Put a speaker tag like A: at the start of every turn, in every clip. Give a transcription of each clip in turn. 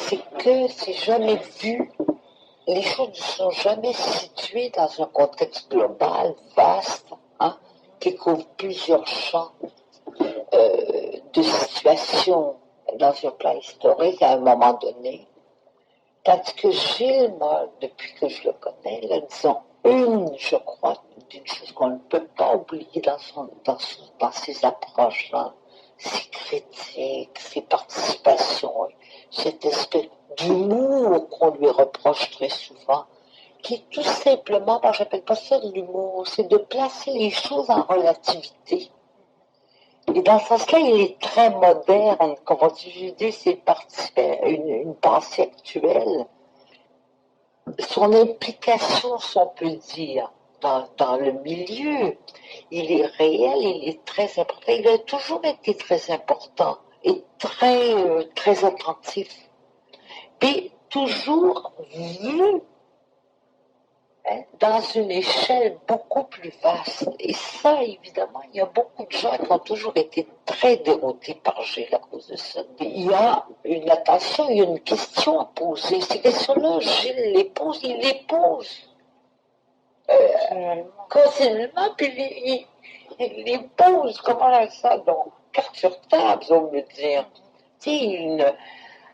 A: c'est que c'est jamais vu, les choses ne sont jamais situées dans un contexte global, vaste, hein, qui couvre plusieurs champs de situations dans un plan historique à un moment donné. Tandis que Gilles, moi, depuis que je le connais, là, disons, je crois, d'une chose qu'on ne peut pas oublier dans ses approches-là, ses critiques, ses participations, cette espèce d'humour qu'on lui reproche très souvent, qui est tout simplement, moi j'appelle pas ça de l'humour, c'est de placer les choses en relativité. Et dans ce sens-là, il est très moderne, comme on dit, c'est une pensée actuelle. Son implication, si on peut dire, dans le milieu, il est réel, il est très important. Il a toujours été très important et très attentif. Puis toujours vu dans une échelle beaucoup plus vaste. Et ça, évidemment, il y a beaucoup de gens qui ont toujours été très déroutés par Gilles à cause de ça. Il y a une attention, il y a une question à poser. Ces questions-là, Gilles il les pose continuellement, puis il les pose, comment ça, donc, carte sur table, on me dire. Tu sais,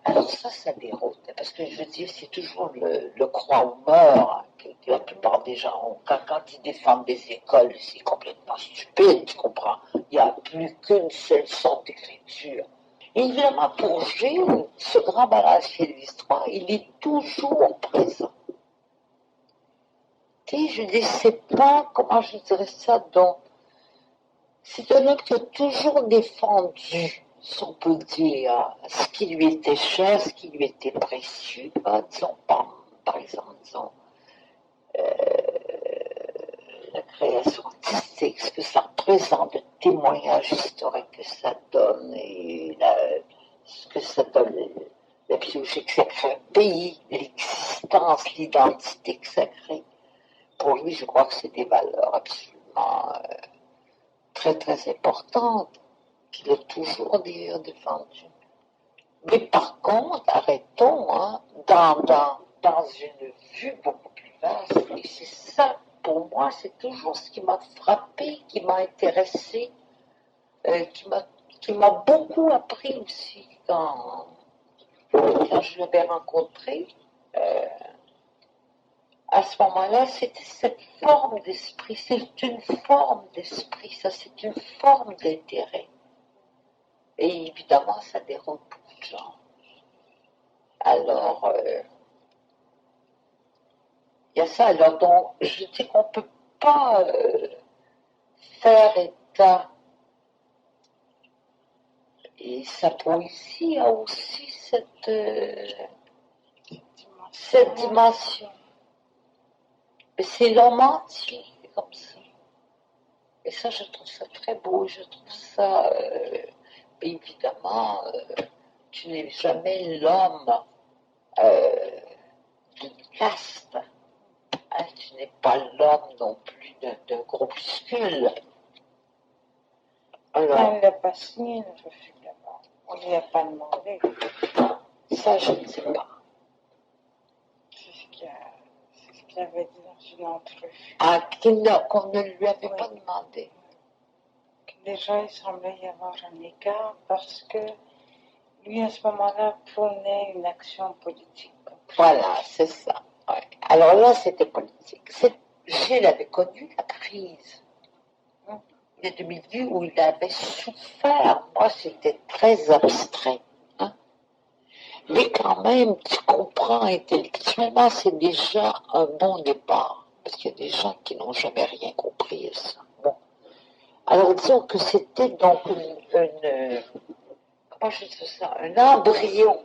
A: alors ça déroute, parce que je veux dire, c'est toujours le croix ou meurt que la plupart des gens ont. Quand ils défendent des écoles, c'est complètement stupide, tu comprends? Il n'y a plus qu'une seule sorte d'écriture. Et évidemment, pour Gilles, ce grand malade qui est l'histoire, il est toujours présent. Tu sais, je ne sais pas comment je dirais ça, donc, c'est un homme qui a toujours défendu, si on peut dire, ce qui lui était cher, ce qui lui était précieux. Disons, par exemple, la création artistique, ce que ça représente, le témoignage historique que ça donne, et ce que ça donne, la biologie que ça crée un pays, l'existence, l'identité que ça crée. Pour lui, je crois que c'est des valeurs absolument très, très importantes, qu'il a toujours d'ailleurs défendues. Mais par contre, arrêtons, hein, dans une vue beaucoup plus vaste, et c'est ça, pour moi, c'est toujours ce qui m'a frappé, qui m'a intéressé, qui m'a beaucoup appris aussi quand je l'avais rencontré. À ce moment-là, c'était cette forme d'esprit, c'est une forme d'esprit, ça, c'est une forme d'intérêt. Et évidemment, ça déroule beaucoup de gens. Alors, il y a ça. Alors, donc, je dis qu'on ne peut pas faire état. Et sa poésie a aussi cette dimension. C'est l'homme entier, comme ça. Et ça, je trouve ça très beau. Je trouve ça, évidemment, tu n'es jamais l'homme d'une caste. Hein, tu n'es pas l'homme non plus d'un groupuscule.
B: Alors, il n'a pas signé le refus d'abord. On ne lui a pas demandé.
A: Ça, je ne sais pas.
B: C'est ce qu'il avait dit dans une entrevue.
A: Ah, qu'on ne lui avait pas demandé.
B: Déjà, il semblait y avoir un écart parce que lui, à ce moment-là, prônait une action politique.
A: Voilà, c'est ça. Ouais. Alors là, c'était politique. Gilles avait connu la crise de 2010 où il avait souffert. Moi, c'était très abstrait. Hein? Mais quand même, tu comprends intellectuellement, c'est déjà un bon départ. Parce qu'il y a des gens qui n'ont jamais rien compris à ça. Bon. Alors disons que c'était donc comment je dis ça, un embryon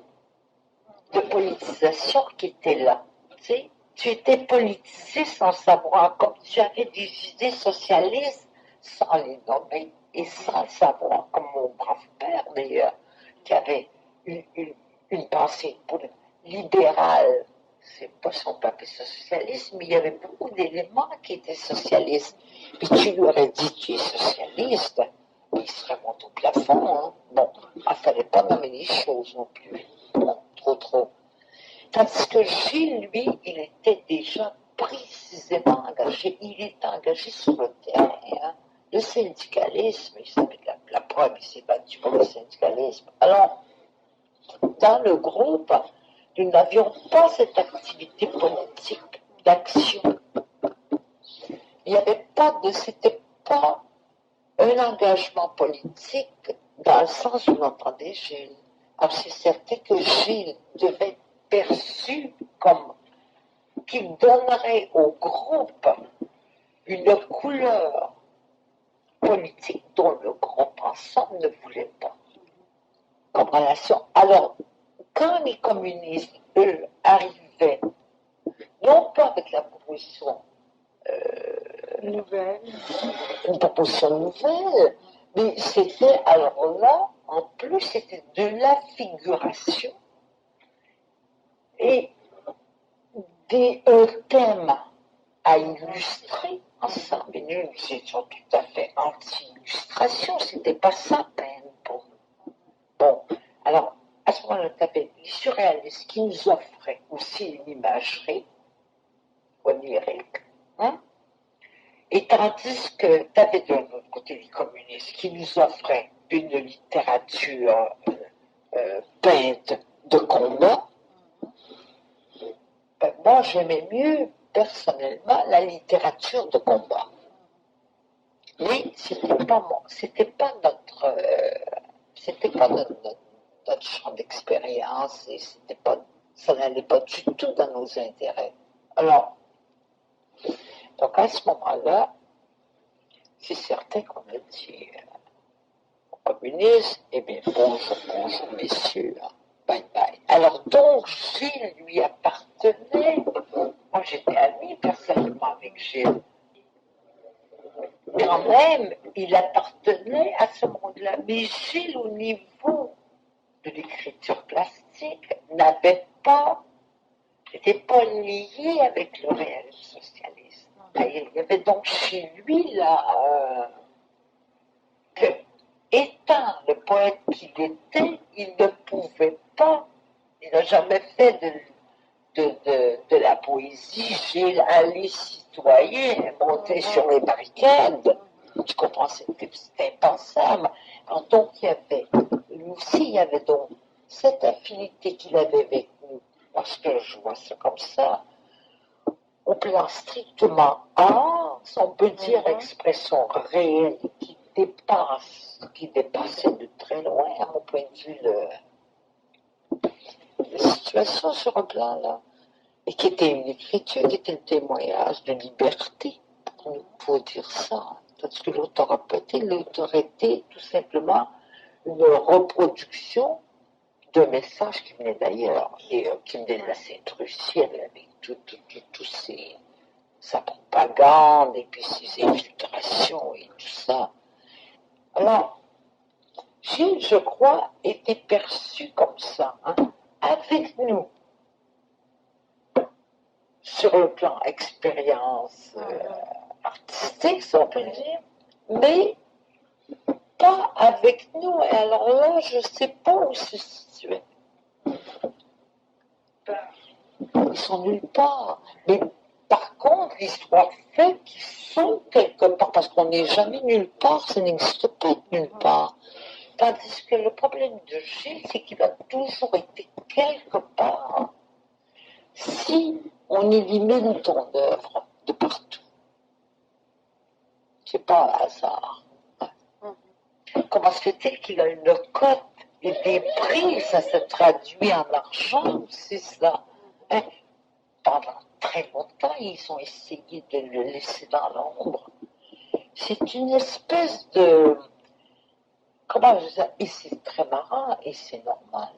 A: de politisation qui était là. Tu sais, tu étais politisé sans savoir, comme tu avais des idées socialistes sans les nommer et sans le savoir, comme mon brave père d'ailleurs, qui avait une pensée libérale. C'est pas son papier socialiste, mais il y avait beaucoup d'éléments qui étaient socialistes. Puis tu lui aurais dit, tu es socialiste, il serait monté au plafond. Hein? Bon, il ne fallait pas nommer les choses non plus. Bon, trop. Tandis que Gilles, lui, il était déjà précisément engagé, il était engagé sur le terrain. Hein. Le syndicalisme, il savait la preuve, il s'est battu pour le syndicalisme. Alors, dans le groupe, nous n'avions pas cette activité politique d'action. Il n'y avait pas c'était pas un engagement politique dans le sens où on entendait Gilles. Alors c'est certain que Gilles devait être perçu comme qu'il donnerait au groupe une couleur politique dont le groupe ensemble ne voulait pas. Comme relation. Alors, quand les communistes, eux, arrivaient, non pas avec la proposition
B: nouvelle,
A: une proposition nouvelle, mais c'était, alors là, en plus, c'était de la figuration et un thème à illustrer ensemble. Et nous étions tout à fait anti-illustration, c'était pas ça peine pour nous. Bon, alors, à ce moment-là, tu avais les surréalistes qui nous offraient aussi une imagerie onirique, hein? Et tandis que tu avais de l'autre côté les communistes qui nous offraient une littérature peinte de combat, ben moi j'aimais mieux personnellement la littérature de combat. Mais c'était pas notre champ d'expérience et ça n'allait pas du tout dans nos intérêts. Alors, donc à ce moment-là, c'est certain qu'on a dit aux communistes, eh bien bonjour, messieurs, bye bye. Alors donc, Gilles lui appartenait, moi j'étais amie personnellement avec Gilles, quand même, il appartenait à ce monde-là, mais Gilles au niveau de l'écriture plastique n'était pas lié avec le réalisme socialiste. Il y avait donc chez lui là que, étant le poète qu'il était, il ne pouvait pas, il n'a jamais fait de la poésie, Gilles, aller citoyen, monter sur les barricades. Tu comprends, c'était impensable. Alors donc il y avait, lui aussi, il y avait donc cette affinité qu'il avait avec nous, parce que je vois ça comme ça, au plan strictement art, on peut dire expression réelle qui dépassait de très loin, à mon point de vue, la situation sur un plan là, et qui était une écriture, qui était un témoignage de liberté, on peut dire ça, parce que l'auteur aurait été tout simplement une reproduction d'un message qui venait d'ailleurs, et qui venait de la Sainte-Russie, avec sa propagande, et puis ses infiltrations, et tout ça. Alors, Gilles, je crois, était perçu comme ça, hein, avec nous, sur le plan expérience artistique, si on peut dire, mais pas avec nous. Et alors là, je ne sais pas où se situer. Ils sont nulle part. Mais par contre, l'histoire fait qu'ils sont quelque part, parce qu'on n'est jamais nulle part, ça n'existe pas être nulle part. Tandis que le problème de Gilles, c'est qu'il a toujours été quelque part. Si on élimine ton œuvre de partout, c'est pas un hasard. Comment se fait-il qu'il a une cote et des prix, ça se traduit en argent, c'est ça. Hein? Pendant très longtemps, ils ont essayé de le laisser dans l'ombre. C'est une espèce de... Comment je dis ça? Et c'est très marrant et c'est normal.